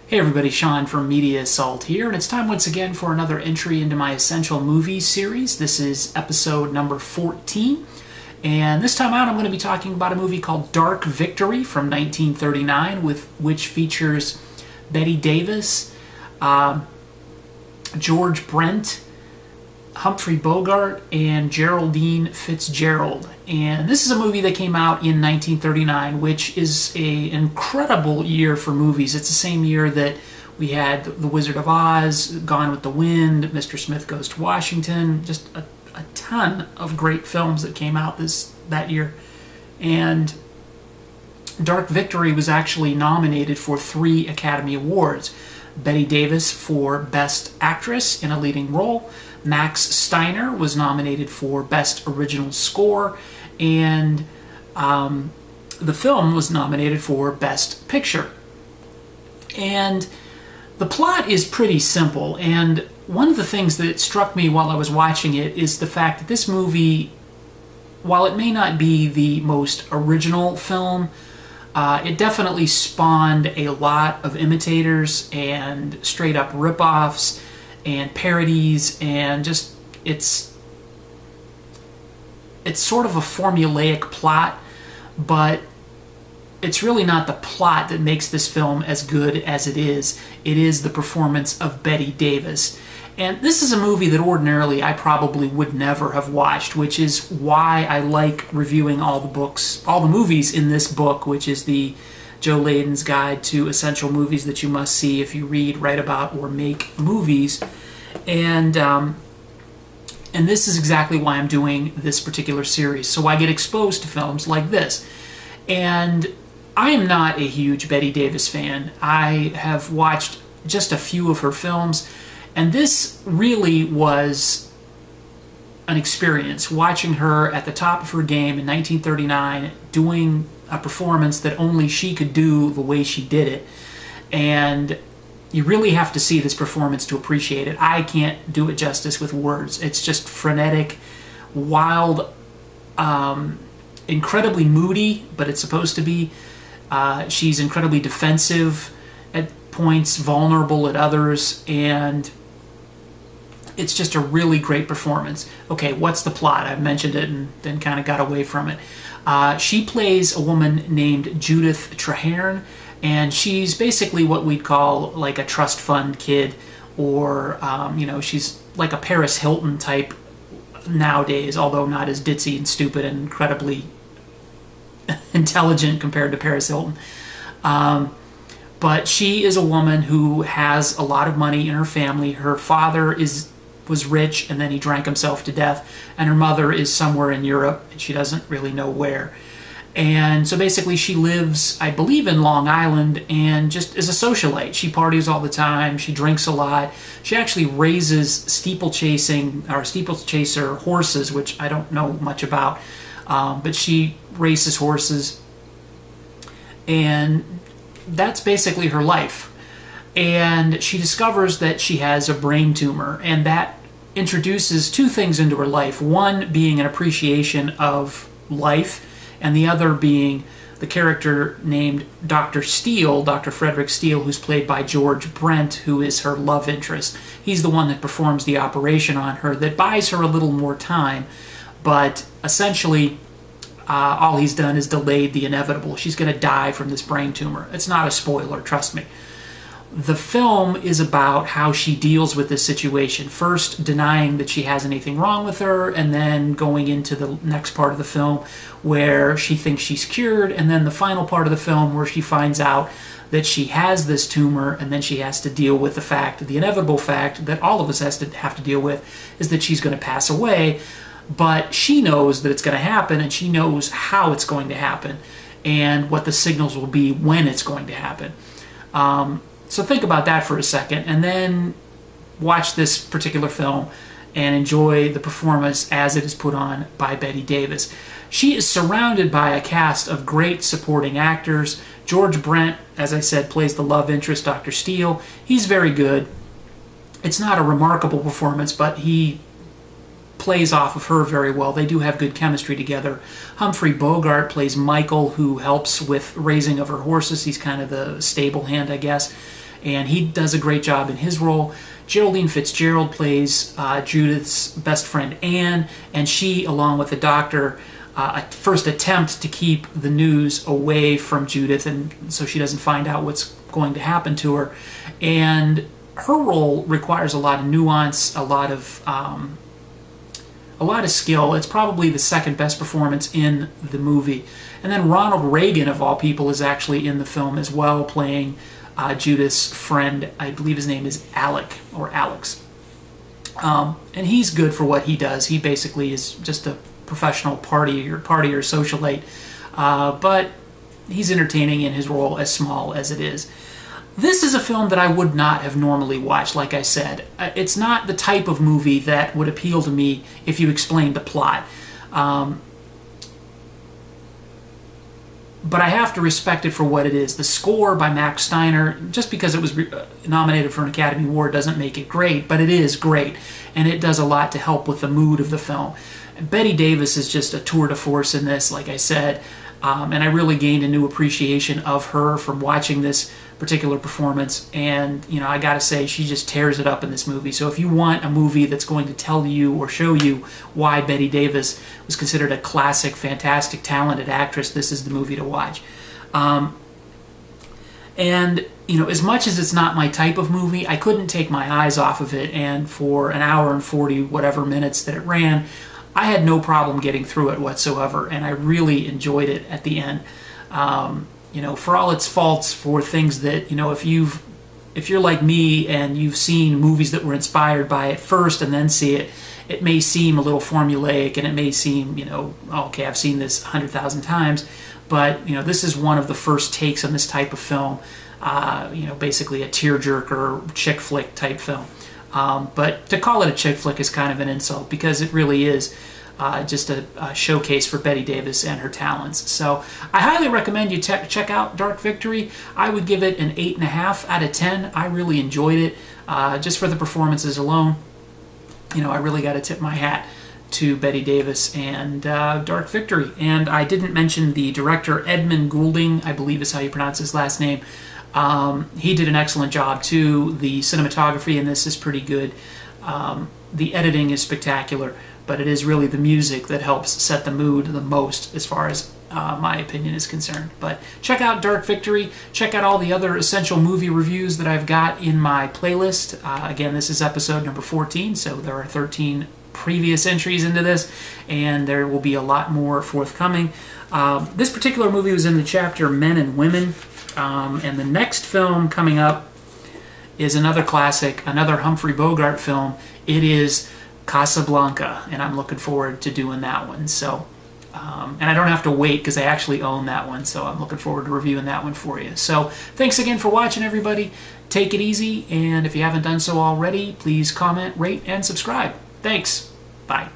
Hey everybody, Sean from Media Assault here, and it's time once again for another entry into my Essential Movies series. This is episode number 14, and this time out I'm going to be talking about a movie called Dark Victory from 1939, which features Bette Davis, George Brent, Humphrey Bogart, and Geraldine Fitzgerald. And this is a movie that came out in 1939, which is an incredible year for movies. It's the same year that we had The Wizard of Oz, Gone with the Wind, Mr. Smith Goes to Washington, just a ton of great films that came out that year. And Dark Victory was actually nominated for 3 Academy Awards. Bette Davis for Best Actress in a Leading Role, Max Steiner was nominated for Best Original Score, and the film was nominated for Best Picture. And the plot is pretty simple, and one of the things that struck me while I was watching it is the fact that this movie, while it may not be the most original film, it definitely spawned a lot of imitators and straight-up rip-offs and parodies, and just it's sort of a formulaic plot, but it's really not the plot that makes this film as good as it is. It is the performance of Bette Davis. And this is a movie that ordinarily I probably would never have watched, which is why I like reviewing all the movies in this book, which is the Joe Layden's Guide to Essential Movies That You Must See If You Read, Write About, or Make Movies. And this is exactly why I'm doing this particular series, so I get exposed to films like this. And I am not a huge Bette Davis fan. I have watched just a few of her films, and this really was an experience, watching her at the top of her game in 1939, doing a performance that only she could do the way she did it. And you really have to see this performance to appreciate it. I can't do it justice with words. It's just frenetic, wild, incredibly moody, but it's supposed to be. She's incredibly defensive at points, vulnerable at others, and it's just a really great performance. Okay, what's the plot? I mentioned it and then kind of got away from it. She plays a woman named Judith Traherne, and she's basically what we'd call like a trust fund kid, or you know, she's like a Paris Hilton type nowadays, although not as ditzy and stupid and incredibly intelligent compared to Paris Hilton. But she is a woman who has a lot of money in her family. Her father was rich, and then he drank himself to death, and her mother is somewhere in Europe, and she doesn't really know where. And so basically she lives, I believe, in Long Island, and just is a socialite. She parties all the time, she drinks a lot. She actually raises steeplechaser horses, which I don't know much about, but she races horses, and that's basically her life. And she discovers that she has a brain tumor, and that introduces 2 things into her life. One being an appreciation of life, and the other being the character named Dr. Steele, Dr. Frederick Steele, who's played by George Brent, who is her love interest. He's the one that performs the operation on her, that buys her a little more time, but essentially all he's done is delayed the inevitable. She's going to die from this brain tumor. It's not a spoiler, trust me. The film is about how she deals with this situation, first denying that she has anything wrong with her, and then going into the next part of the film where she thinks she's cured, and then the final part of the film where she finds out that she has this tumor, and then she has to deal with the inevitable fact that all of us have to deal with, is that she's going to pass away. But she knows that it's going to happen, and she knows how it's going to happen, and what the signals will be when it's going to happen. So think about that for a second, and then watch this particular film and enjoy the performance as it is put on by Bette Davis. She is surrounded by a cast of great supporting actors. George Brent, as I said, plays the love interest, Dr. Steele. He's very good. It's not a remarkable performance, but he plays off of her very well. They do have good chemistry together. Humphrey Bogart plays Michael, who helps with raising of her horses. He's kind of the stable hand, I guess. and he does a great job in his role. Geraldine Fitzgerald plays Judith's best friend Anne, and she, along with the doctor, first attempt to keep the news away from Judith, and so she doesn't find out what's going to happen to her. And her role requires a lot of nuance, a lot of skill. It's probably the second best performance in the movie. And then Ronald Reagan, of all people, is actually in the film as well, playing Judith's friend. I believe his name is Alec, or Alex. And he's good for what he does. He basically is just a professional partier, socialite, but he's entertaining in his role, as small as it is. This is a film that I would not have normally watched, like I said. It's not the type of movie that would appeal to me if you explained the plot. But I have to respect it for what it is. The score by Max Steiner, just because it was nominated for an Academy Award doesn't make it great, but it is great, and it does a lot to help with the mood of the film. Bette Davis is just a tour de force in this, like I said, and I really gained a new appreciation of her from watching this particular performance, and you know, I gotta say, she just tears it up in this movie. So if you want a movie that's going to tell you or show you why Bette Davis was considered a classic, fantastic, talented actress, this is the movie to watch. And you know, as much as it's not my type of movie, I couldn't take my eyes off of it, and for an hour and 40 whatever minutes that it ran, I had no problem getting through it whatsoever, and I really enjoyed it at the end. You know, for all its faults, for things that, you know, if you're like me and you've seen movies that were inspired by it first and then see it, it may seem a little formulaic, and it may seem, you know, okay, I've seen this 100,000 times, but, you know, this is one of the first takes on this type of film, you know, basically a tearjerker, chick flick type film. But to call it a chick flick is kind of an insult, because it really is just a showcase for Bette Davis and her talents. So I highly recommend you check out Dark Victory. I would give it an 8.5 out of 10. I really enjoyed it, just for the performances alone. You know, I really got to tip my hat to Bette Davis and Dark Victory. And I didn't mention the director, Edmund Goulding, I believe is how you pronounce his last name. He did an excellent job too. The cinematography in this is pretty good. The editing is spectacular, but it is really the music that helps set the mood the most, as far as my opinion is concerned. But check out Dark Victory. Check out all the other essential movie reviews that I've got in my playlist. Again, this is episode number 14, so there are 13 previous entries into this, and there will be a lot more forthcoming. This particular movie was in the chapter Men and Women, and the next film coming up is another classic, another Humphrey Bogart film. It is Casablanca, and I'm looking forward to doing that one. So, and I don't have to wait, because I actually own that one, so I'm looking forward to reviewing that one for you. So thanks again for watching, everybody. Take it easy, and if you haven't done so already, please comment, rate, and subscribe. Thanks. Bye.